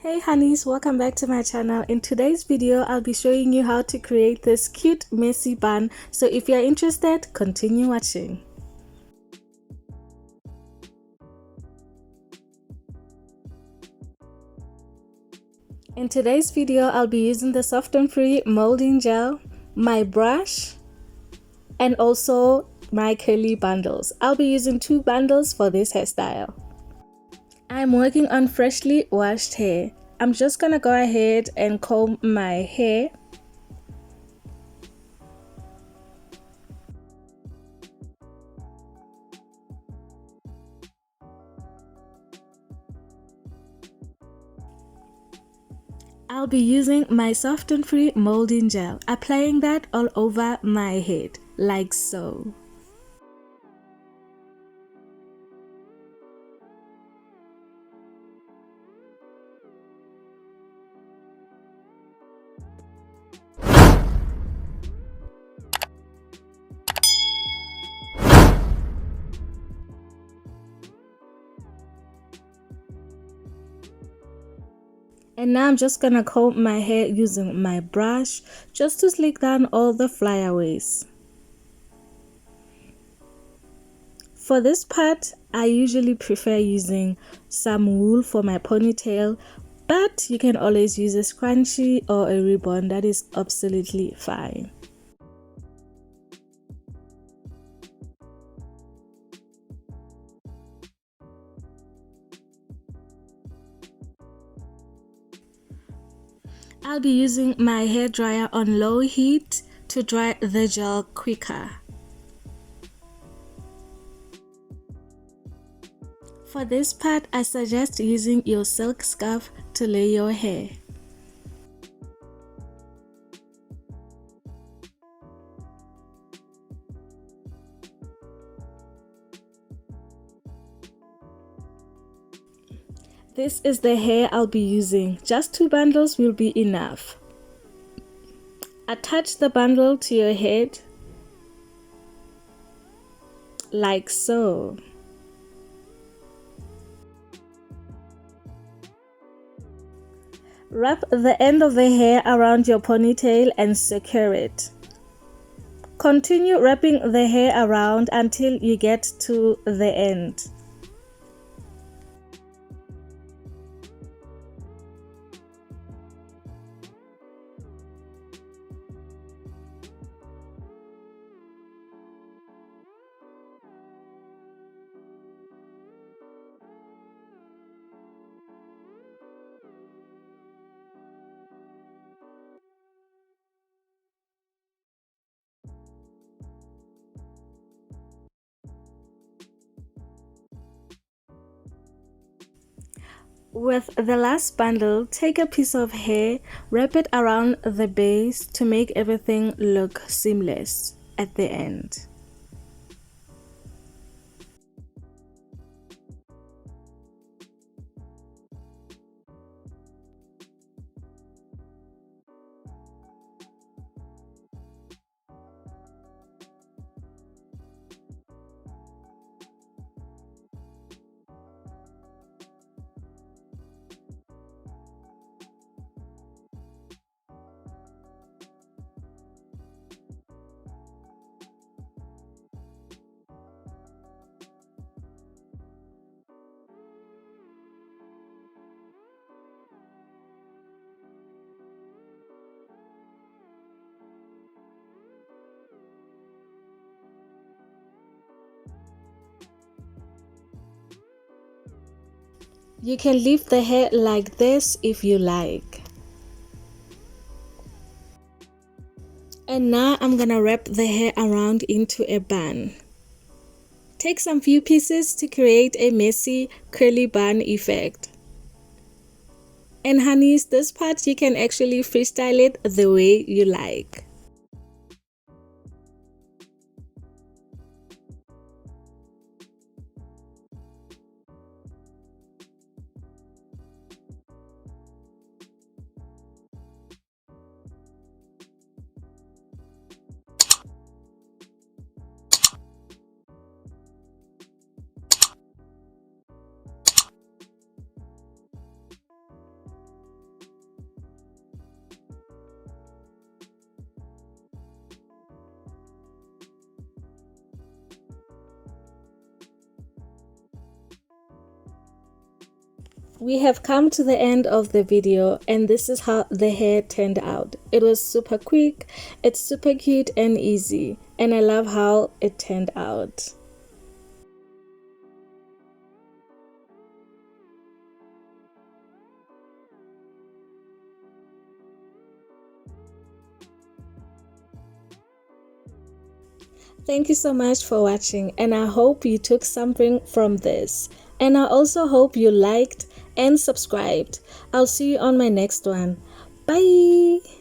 Hey honeys, welcome back to my channel. In today's video, I'll be showing you how to create this cute messy bun. So if you're interested, continue watching. In today's video, I'll be using the Soft and Free molding gel, my brush, and also my curly bundles. I'll be using 2 bundles for this hairstyle. I'm working on freshly washed hair. I'm just gonna go ahead and comb my hair. I'll be using my Soft and Free molding gel, applying that all over my head, like so. And now I'm just gonna comb my hair using my brush just to sleek down all the flyaways. For this part, I usually prefer using some wool for my ponytail, but you can always use a scrunchie or a ribbon. That is absolutely fine. I'll be using my hair dryer on low heat to dry the gel quicker. For this part, I suggest using your silk scarf to lay your hair. This is the hair I'll be using. Just 2 bundles will be enough. Attach the bundle to your head, like so. Wrap the end of the hair around your ponytail and secure it. Continue wrapping the hair around until you get to the end. With the last bundle, take a piece of hair, wrap it around the base to make everything look seamless at the end. You can leave the hair like this if you like. And now I'm gonna wrap the hair around into a bun. Take some few pieces to create a messy curly bun effect. And honeys, this part you can actually freestyle it the way you like. We have come to the end of the video, and this is how the hair turned out. It was super quick, it's super cute and easy, and I love how it turned out. Thank you so much for watching, and I hope you took something from this. And I also hope you liked and subscribed. I'll see you on my next one. Bye!